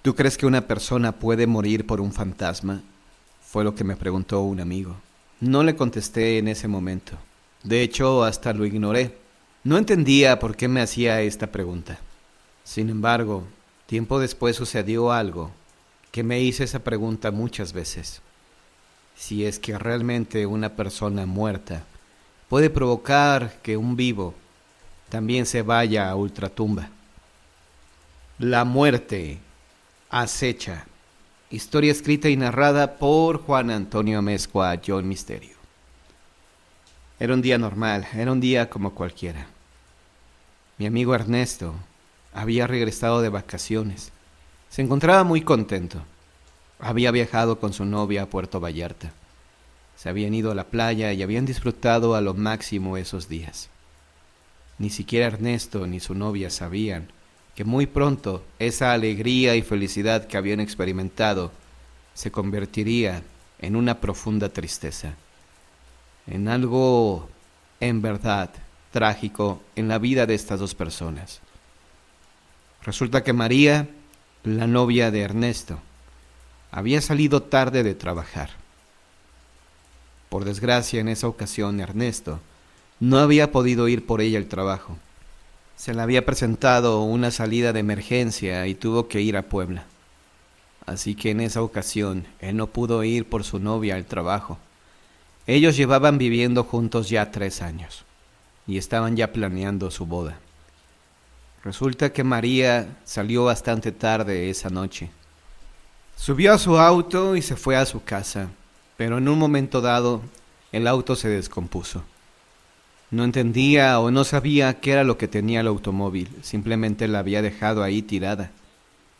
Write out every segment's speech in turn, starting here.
¿Tú crees que una persona puede morir por un fantasma? Fue lo que me preguntó un amigo. No le contesté en ese momento. De hecho, hasta lo ignoré. No entendía por qué me hacía esta pregunta. Sin embargo, tiempo después sucedió algo que me hizo esa pregunta muchas veces. Si es que realmente una persona muerta puede provocar que un vivo también se vaya a ultratumba. La muerte acecha. Historia escrita y narrada por Juan Antonio Amezcua, John Misterio. Era un día normal, era un día como cualquiera. Mi amigo Ernesto había regresado de vacaciones. Se encontraba muy contento. Había viajado con su novia a Puerto Vallarta. Se habían ido a la playa y habían disfrutado a lo máximo esos días. Ni siquiera Ernesto ni su novia sabían que muy pronto esa alegría y felicidad que habían experimentado se convertiría en una profunda tristeza, en algo en verdad trágico en la vida de estas dos personas. Resulta que María, la novia de Ernesto, había salido tarde de trabajar. Por desgracia, en esa ocasión Ernesto no había podido ir por ella al trabajo. Se le había presentado una salida de emergencia y tuvo que ir a Puebla. Así que en esa ocasión él no pudo ir por su novia al trabajo. Ellos llevaban viviendo juntos ya 3 años y estaban ya planeando su boda. Resulta que María salió bastante tarde esa noche. Subió a su auto y se fue a su casa, pero en un momento dado el auto se descompuso. No entendía o no sabía qué era lo que tenía el automóvil, simplemente la había dejado ahí tirada,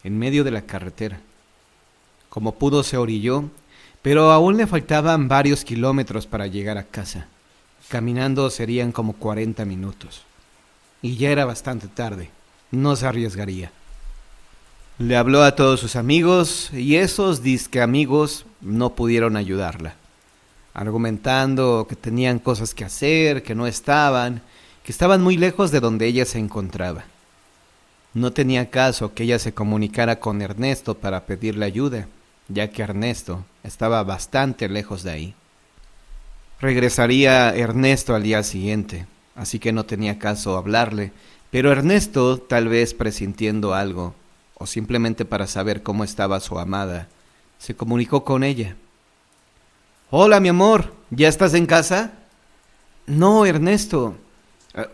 en medio de la carretera. Como pudo se orilló, pero aún le faltaban varios kilómetros para llegar a casa. Caminando serían como 40 minutos. Y ya era bastante tarde, no se arriesgaría. Le habló a todos sus amigos y esos disque amigos no pudieron ayudarla, argumentando que tenían cosas que hacer, que no estaban, que estaban muy lejos de donde ella se encontraba. No tenía caso que ella se comunicara con Ernesto para pedirle ayuda, ya que Ernesto estaba bastante lejos de ahí. Regresaría Ernesto al día siguiente, así que no tenía caso hablarle, pero Ernesto, tal vez presintiendo algo, o simplemente para saber cómo estaba su amada, se comunicó con ella. Hola, mi amor, ¿ya estás en casa? No, Ernesto.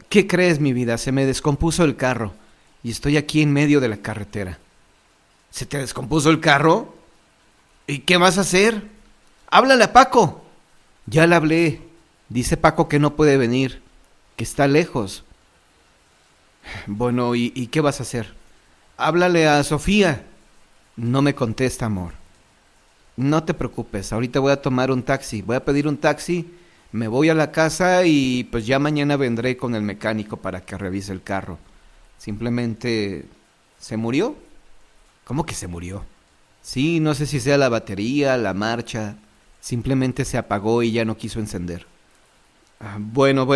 ¿Qué crees, mi vida? Se me descompuso el carro y estoy aquí en medio de la carretera. ¿Se te descompuso el carro? ¿Y qué vas a hacer? Háblale a Paco. Ya le hablé. Dice Paco que no puede venir, que está lejos. Bueno, ¿y qué vas a hacer? Háblale a Sofía. No me contesta, amor. No te preocupes, ahorita voy a tomar un taxi, voy a pedir un taxi, me voy a la casa y pues ya mañana vendré con el mecánico para que revise el carro. Simplemente... ¿se murió? ¿Cómo que se murió? Sí, no sé si sea la batería, la marcha, simplemente se apagó y ya no quiso encender. Bueno.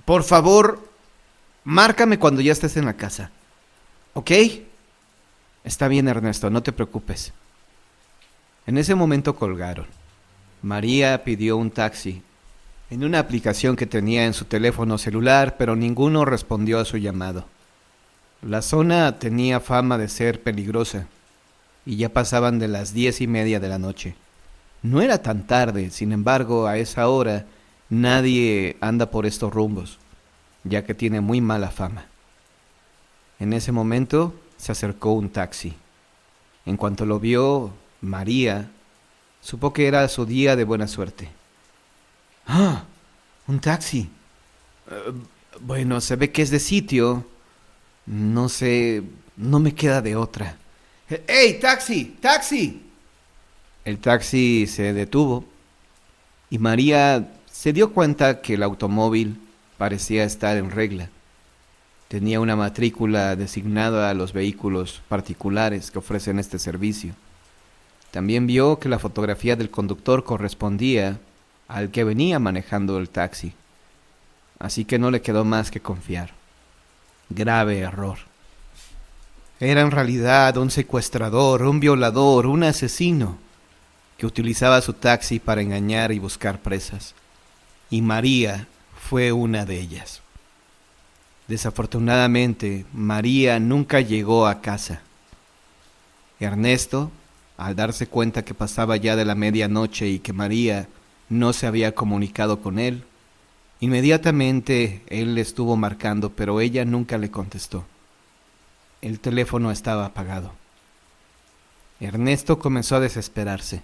Por favor, márcame cuando ya estés en la casa, ¿ok? Está bien, Ernesto, no te preocupes. En ese momento colgaron. María pidió un taxi en una aplicación que tenía en su teléfono celular, pero ninguno respondió a su llamado. La zona tenía fama de ser peligrosa y ya pasaban de las 10:30 de la noche. No era tan tarde, sin embargo, a esa hora nadie anda por estos rumbos, ya que tiene muy mala fama. En ese momento se acercó un taxi. En cuanto lo vio, María supo que era su día de buena suerte. ¡Ah! ¡Un taxi! Bueno, se ve que es de sitio. No sé, no me queda de otra. ¡Ey, taxi! ¡Taxi! El taxi se detuvo y María se dio cuenta que el automóvil parecía estar en regla. Tenía una matrícula designada a los vehículos particulares que ofrecen este servicio. También vio que la fotografía del conductor correspondía al que venía manejando el taxi. Así que no le quedó más que confiar. Grave error. Era en realidad un secuestrador, un violador, un asesino que utilizaba su taxi para engañar y buscar presas. Y María fue una de ellas. Desafortunadamente, María nunca llegó a casa. Ernesto, al darse cuenta que pasaba ya de la medianoche y que María no se había comunicado con él, inmediatamente él le estuvo marcando, pero ella nunca le contestó. El teléfono estaba apagado. Ernesto comenzó a desesperarse,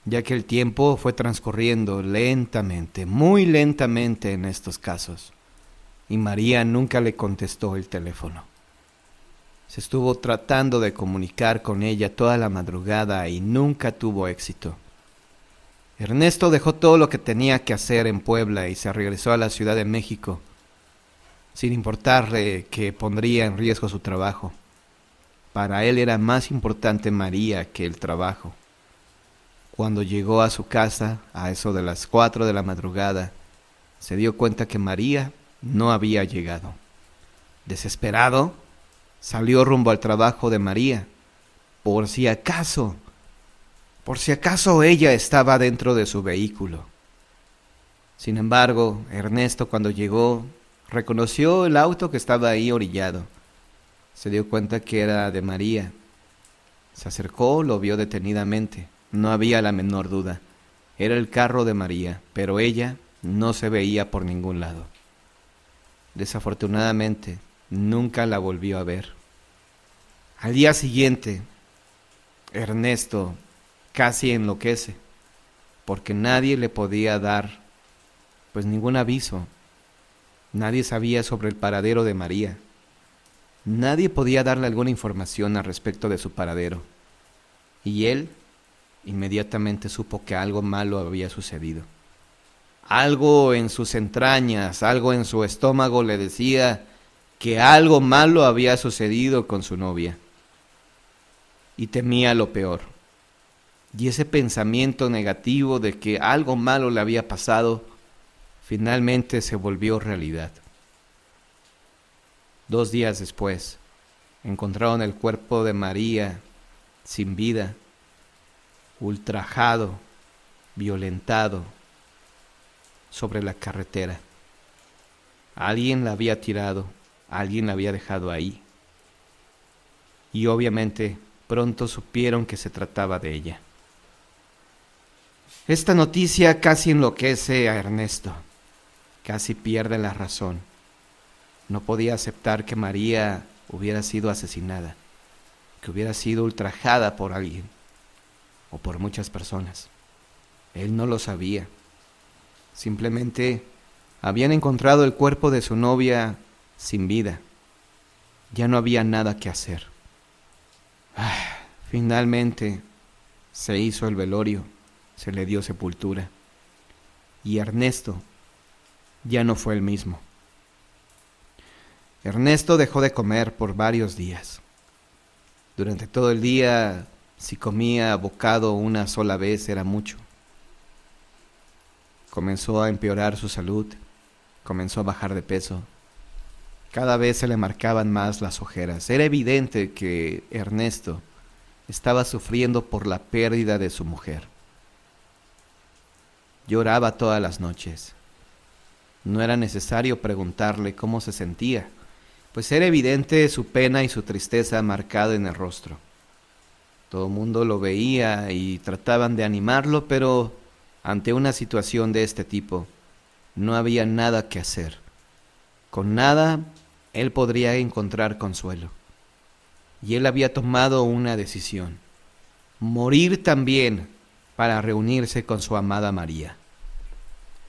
ya que el tiempo fue transcurriendo lentamente, muy lentamente en estos casos, y María nunca le contestó el teléfono. Se estuvo tratando de comunicar con ella toda la madrugada y nunca tuvo éxito. Ernesto dejó todo lo que tenía que hacer en Puebla y se regresó a la Ciudad de México, sin importarle que pondría en riesgo su trabajo. Para él era más importante María que el trabajo. Cuando llegó a su casa, a eso de las 4 de la madrugada, se dio cuenta que María no había llegado. Desesperado, salió rumbo al trabajo de María, por si acaso ella estaba dentro de su vehículo. Sin embargo, Ernesto, cuando llegó, reconoció el auto que estaba ahí orillado. Se dio cuenta que era de María. Se acercó, lo vio detenidamente. No había la menor duda. Era el carro de María, pero ella no se veía por ningún lado. Desafortunadamente, nunca la volvió a ver. Al día siguiente, Ernesto casi enloquece, porque nadie le podía dar, pues, ningún aviso. Nadie sabía sobre el paradero de María. Nadie podía darle alguna información al respecto de su paradero. Y él inmediatamente supo que algo malo había sucedido. Algo en sus entrañas, algo en su estómago le decía que algo malo había sucedido con su novia. Y temía lo peor. Y ese pensamiento negativo de que algo malo le había pasado, finalmente se volvió realidad. 2 días después, encontraron el cuerpo de María sin vida, ultrajado, violentado, sobre la carretera. Alguien la había tirado, alguien la había dejado ahí. Y obviamente pronto supieron que se trataba de ella. Esta noticia casi enloquece a Ernesto, casi pierde la razón. No podía aceptar que María hubiera sido asesinada, que hubiera sido ultrajada por alguien, o por muchas personas. Él no lo sabía. Simplemente habían encontrado el cuerpo de su novia sin vida. Ya no había nada que hacer. Finalmente se hizo el velorio, se le dio sepultura. Y Ernesto ya no fue el mismo. Ernesto dejó de comer por varios días. Durante todo el día, si comía bocado una sola vez era mucho. Comenzó a empeorar su salud, comenzó a bajar de peso. Cada vez se le marcaban más las ojeras. Era evidente que Ernesto estaba sufriendo por la pérdida de su mujer. Lloraba todas las noches. No era necesario preguntarle cómo se sentía, pues era evidente su pena y su tristeza marcada en el rostro. Todo el mundo lo veía y trataban de animarlo, pero ante una situación de este tipo, no había nada que hacer. Con nada, él podría encontrar consuelo. Y él había tomado una decisión: morir también para reunirse con su amada María.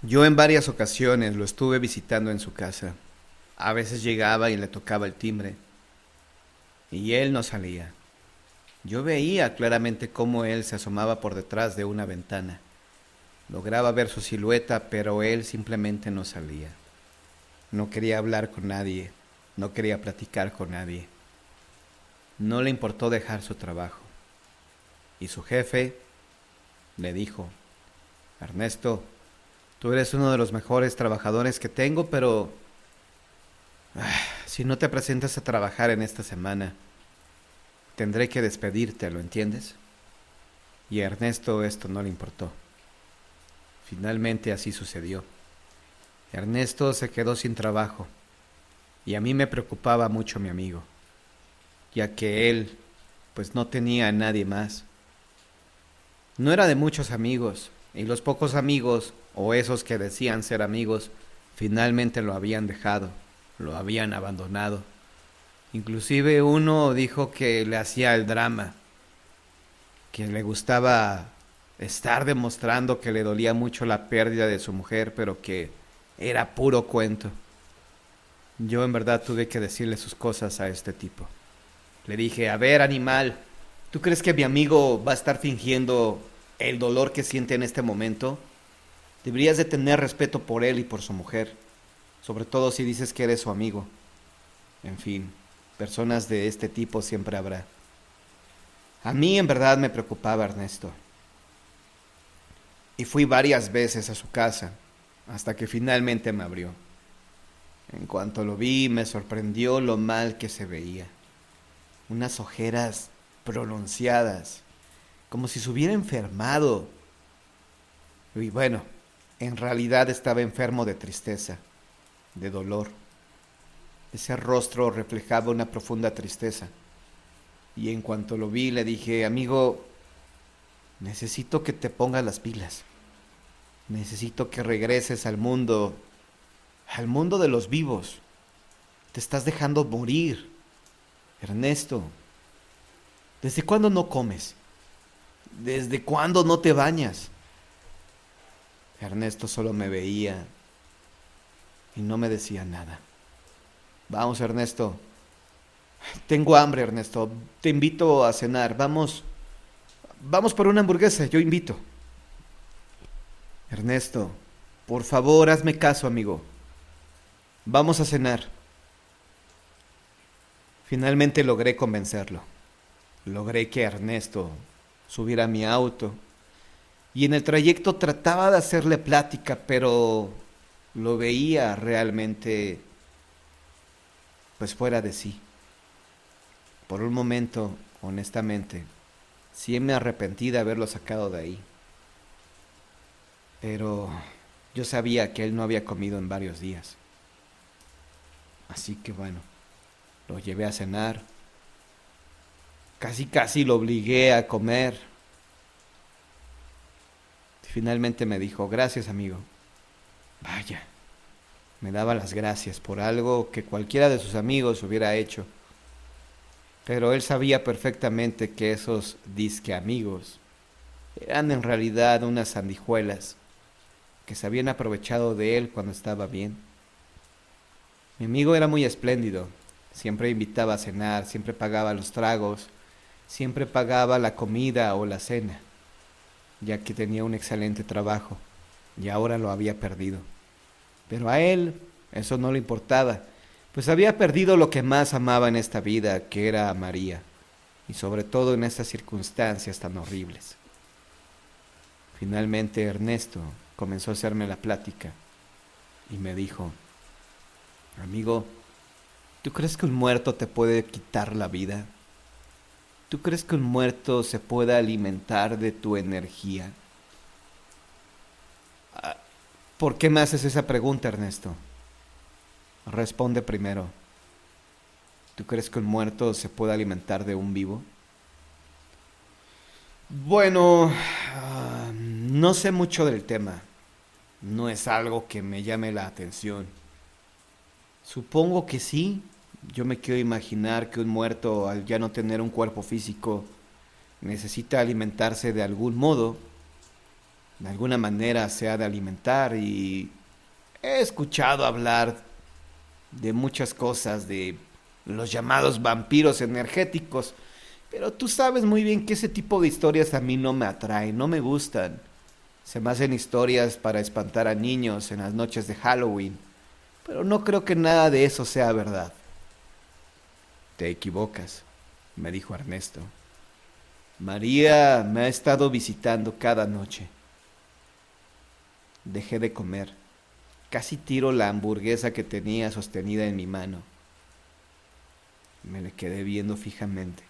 Yo en varias ocasiones lo estuve visitando en su casa. A veces llegaba y le tocaba el timbre, y él no salía. Yo veía claramente cómo él se asomaba por detrás de una ventana. Lograba ver su silueta, pero él simplemente no salía. No quería hablar con nadie, no quería platicar con nadie. No le importó dejar su trabajo. Y su jefe le dijo: Ernesto, tú eres uno de los mejores trabajadores que tengo, pero si no te presentas a trabajar en esta semana, Tendré que despedirte, ¿lo entiendes? Y a Ernesto esto no le importó. Finalmente así sucedió. Ernesto se quedó sin trabajo y a mí me preocupaba mucho mi amigo, ya que él pues no tenía a nadie más. No era de muchos amigos y los pocos amigos, o esos que decían ser amigos, finalmente lo habían dejado, lo habían abandonado. Inclusive uno dijo que le hacía el drama, que le gustaba estar demostrando que le dolía mucho la pérdida de su mujer, pero que era puro cuento. Yo en verdad tuve que decirle sus cosas a este tipo. Le dije, a ver, animal, ¿tú crees que mi amigo va a estar fingiendo el dolor que siente en este momento? Deberías de tener respeto por él y por su mujer, sobre todo si dices que eres su amigo. En fin, personas de este tipo siempre habrá. A mí en verdad me preocupaba Ernesto. Y fui varias veces a su casa, hasta que finalmente me abrió. En cuanto lo vi, me sorprendió lo mal que se veía. Unas ojeras pronunciadas, como si se hubiera enfermado. Y bueno, en realidad estaba enfermo de tristeza, de dolor. Ese rostro reflejaba una profunda tristeza. Y en cuanto lo vi, le dije, amigo, necesito que te pongas las pilas. Necesito que regreses al mundo de los vivos. Te estás dejando morir. Ernesto, ¿desde cuándo no comes? ¿Desde cuándo no te bañas? Ernesto solo me veía y no me decía nada. Vamos, Ernesto. Tengo hambre, Ernesto. Te invito a cenar. Vamos por una hamburguesa. Yo invito. Ernesto, por favor, hazme caso, amigo. Vamos a cenar. Finalmente logré convencerlo. Logré que Ernesto subiera a mi auto. Y en el trayecto trataba de hacerle plática, pero lo veía realmente pues fuera de sí. Por un momento, honestamente, sí me arrepentí de haberlo sacado de ahí. Pero yo sabía que él no había comido en varios días. Así que bueno, lo llevé a cenar. Casi lo obligué a comer. Finalmente me dijo, gracias amigo. Vaya, me daba las gracias por algo que cualquiera de sus amigos hubiera hecho. Pero él sabía perfectamente que esos disque amigos eran en realidad unas sandijuelas que se habían aprovechado de él cuando estaba bien. Mi amigo era muy espléndido, siempre invitaba a cenar, siempre pagaba los tragos, siempre pagaba la comida o la cena, ya que tenía un excelente trabajo y ahora lo había perdido. Pero a él eso no le importaba, pues había perdido lo que más amaba en esta vida, que era a María, y sobre todo en estas circunstancias tan horribles. Finalmente Ernesto comenzó a hacerme la plática y me dijo, amigo, ¿tú crees que un muerto te puede quitar la vida? ¿Tú crees que un muerto se puede alimentar de tu energía? ¿Por qué me haces esa pregunta, Ernesto? Responde primero. ¿Tú crees que un muerto se puede alimentar de un vivo? Bueno, no sé mucho del tema. No es algo que me llame la atención. Supongo que sí. Yo me quiero imaginar que un muerto, al ya no tener un cuerpo físico, necesita alimentarse de algún modo. De alguna manera se ha de alimentar y he escuchado hablar de muchas cosas, de los llamados vampiros energéticos, pero tú sabes muy bien que ese tipo de historias a mí no me atraen, no me gustan. Se me hacen historias para espantar a niños en las noches de Halloween, pero no creo que nada de eso sea verdad. Te equivocas, me dijo Ernesto. María me ha estado visitando cada noche. Dejé de comer. Casi tiro la hamburguesa que tenía sostenida en mi mano. Me le quedé viendo fijamente.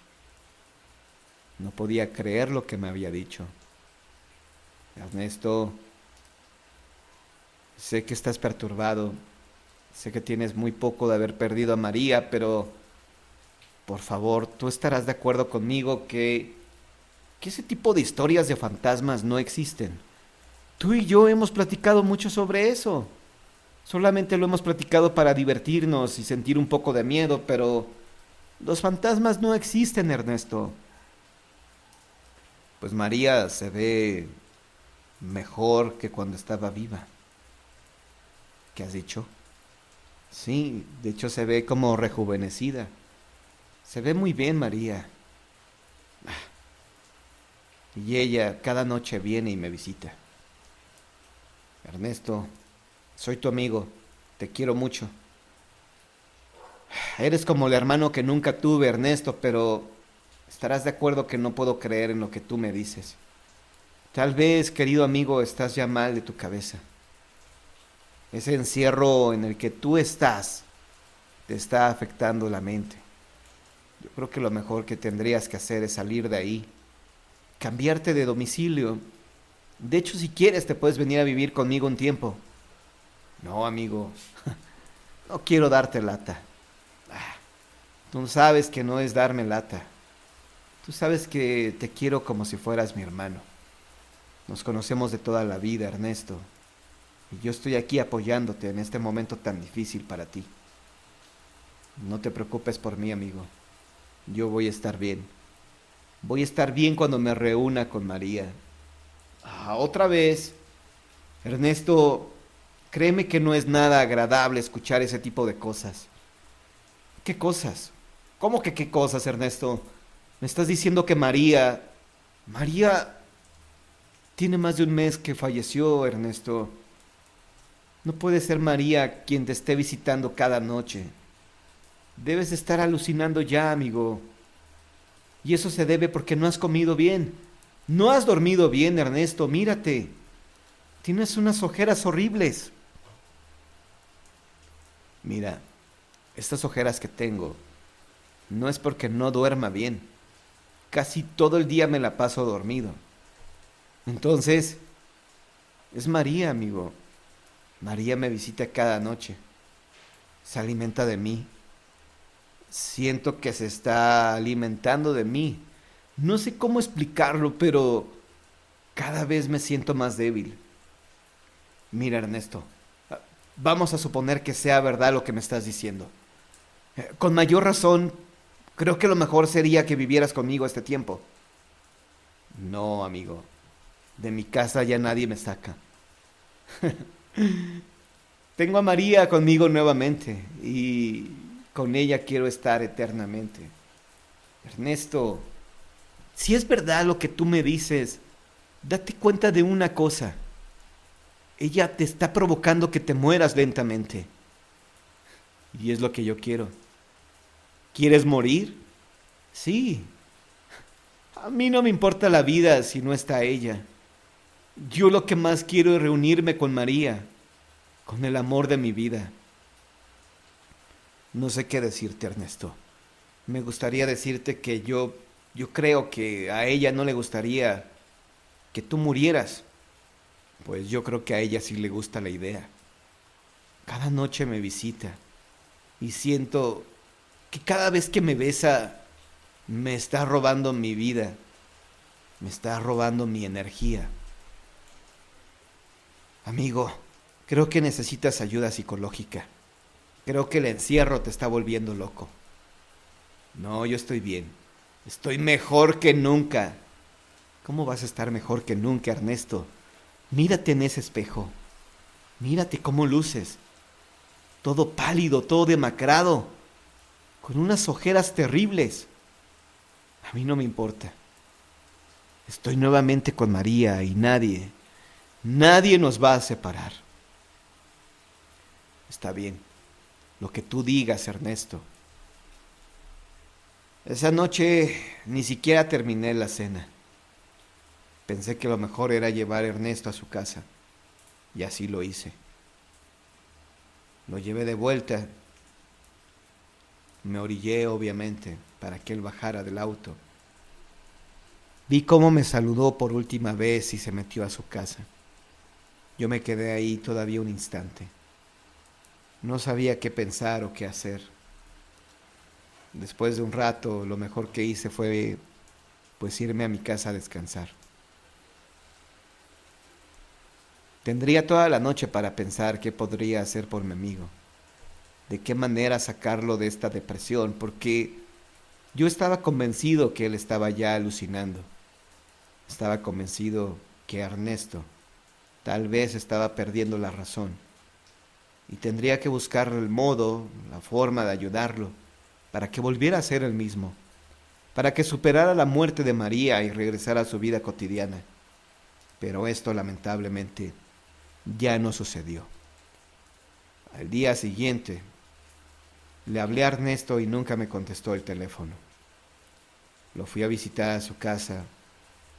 No podía creer lo que me había dicho. Ernesto, sé que estás perturbado, sé que tienes muy poco de haber perdido a María, pero por favor, tú estarás de acuerdo conmigo que ese tipo de historias de fantasmas no existen. Tú y yo hemos platicado mucho sobre eso. Solamente lo hemos platicado para divertirnos y sentir un poco de miedo, pero los fantasmas no existen, Ernesto. Pues María se ve mejor que cuando estaba viva. ¿Qué has dicho? Sí, de hecho se ve como rejuvenecida. Se ve muy bien, María. Y ella cada noche viene y me visita. Ernesto, soy tu amigo. Te quiero mucho. Eres como el hermano que nunca tuve, Ernesto, pero estarás de acuerdo que no puedo creer en lo que tú me dices. Tal vez, querido amigo, estás ya mal de tu cabeza. Ese encierro en el que tú estás te está afectando la mente. Yo creo que lo mejor que tendrías que hacer es salir de ahí, cambiarte de domicilio. De hecho, si quieres, te puedes venir a vivir conmigo un tiempo. No, amigo, no quiero darte lata. Tú sabes que no es darme lata. Tú sabes que te quiero como si fueras mi hermano. Nos conocemos de toda la vida, Ernesto. Y yo estoy aquí apoyándote en este momento tan difícil para ti. No te preocupes por mí, amigo. Yo voy a estar bien. Voy a estar bien cuando me reúna con María. Otra vez. Ernesto, créeme que no es nada agradable escuchar ese tipo de cosas. ¿Qué cosas? ¿Cómo que qué cosas, Ernesto? Me estás diciendo que María... María tiene más de un mes que falleció, Ernesto. No puede ser María quien te esté visitando cada noche. Debes estar alucinando ya, amigo. Y eso se debe porque no has comido bien. No has dormido bien, Ernesto. Mírate. Tienes unas ojeras horribles. Mira, estas ojeras que tengo no es porque no duerma bien. Casi todo el día me la paso dormido. Entonces, es María, amigo. María me visita cada noche. Se alimenta de mí. Siento que se está alimentando de mí. No sé cómo explicarlo, pero cada vez me siento más débil. Mira, Ernesto, vamos a suponer que sea verdad lo que me estás diciendo. Con mayor razón, creo que lo mejor sería que vivieras conmigo este tiempo. No, amigo. De mi casa ya nadie me saca. Tengo a María conmigo nuevamente y con ella quiero estar eternamente. Ernesto, si es verdad lo que tú me dices, date cuenta de una cosa. Ella te está provocando que te mueras lentamente. Y es lo que yo quiero. ¿Quieres morir? Sí. A mí no me importa la vida si no está ella. Yo lo que más quiero es reunirme con María, con el amor de mi vida. No sé qué decirte, Ernesto. Me gustaría decirte que yo creo que a ella no le gustaría que tú murieras. Pues yo creo que a ella sí le gusta la idea. Cada noche me visita y siento que cada vez que me besa me está robando mi vida, me está robando mi energía. Amigo, creo que necesitas ayuda psicológica. Creo que el encierro te está volviendo loco. No, yo estoy bien. Estoy mejor que nunca. ¿Cómo vas a estar mejor que nunca, Ernesto? Mírate en ese espejo. Mírate cómo luces. Todo pálido, todo demacrado, con unas ojeras terribles. A mí no me importa. Estoy nuevamente con María y nadie nos va a separar. Está bien, lo que tú digas, Ernesto. Esa noche ni siquiera terminé la cena. Pensé que lo mejor era llevar a Ernesto a su casa, y así lo hice. Lo llevé de vuelta. Me orillé, obviamente, para que él bajara del auto. Vi cómo me saludó por última vez y se metió a su casa. Yo me quedé ahí todavía un instante. No sabía qué pensar o qué hacer. Después de un rato, lo mejor que hice fue pues irme a mi casa a descansar. Tendría toda la noche para pensar qué podría hacer por mi amigo, de qué manera sacarlo de esta depresión, porque yo estaba convencido que él estaba ya alucinando. Estaba convencido que Ernesto tal vez estaba perdiendo la razón y tendría que buscar el modo, la forma de ayudarlo para que volviera a ser el mismo, para que superara la muerte de María y regresara a su vida cotidiana. Pero esto lamentablemente ya no sucedió. Al día siguiente le hablé a Ernesto y nunca me contestó el teléfono. Lo fui a visitar a su casa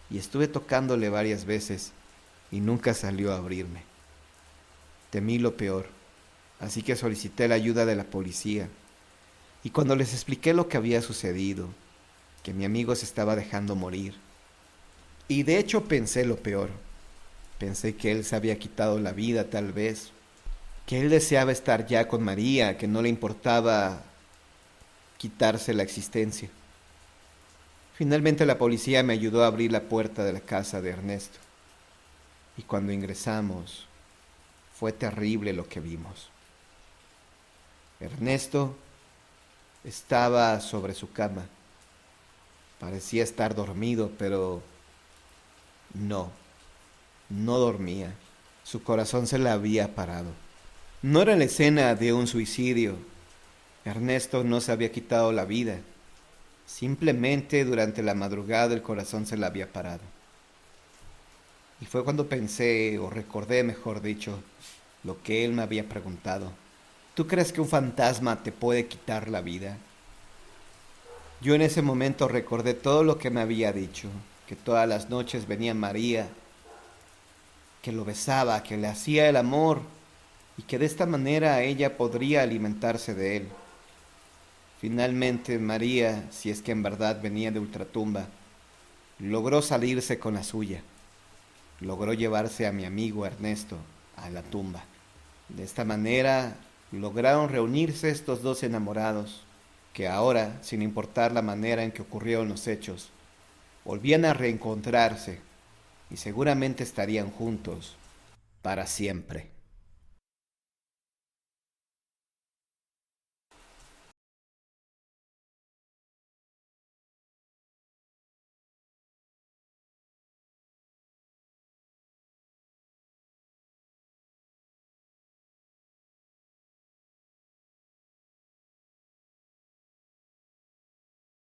y estuve tocándole varias veces y nunca salió a abrirme. Temí lo peor, así que solicité la ayuda de la policía. Y cuando les expliqué lo que había sucedido, que mi amigo se estaba dejando morir, y de hecho pensé lo peor, pensé que él se había quitado la vida tal vez, que él deseaba estar ya con María, que no le importaba quitarse la existencia. Finalmente la policía me ayudó a abrir la puerta de la casa de Ernesto. Y cuando ingresamos, fue terrible lo que vimos. Ernesto estaba sobre su cama. Parecía estar dormido, pero no, no dormía. Su corazón se le había parado. No era la escena de un suicidio. Ernesto no se había quitado la vida. Simplemente durante la madrugada el corazón se le había parado. Y fue cuando pensé, o recordé mejor dicho, lo que él me había preguntado. ¿Tú crees que un fantasma te puede quitar la vida? Yo en ese momento recordé todo lo que me había dicho, que todas las noches venía María, que lo besaba, que le hacía el amor y que de esta manera ella podría alimentarse de él. Finalmente María, si es que en verdad venía de ultratumba, logró salirse con la suya. Logró llevarse a mi amigo Ernesto a la tumba. De esta manera lograron reunirse estos dos enamorados, que ahora, sin importar la manera en que ocurrieron los hechos, volvían a reencontrarse y seguramente estarían juntos para siempre.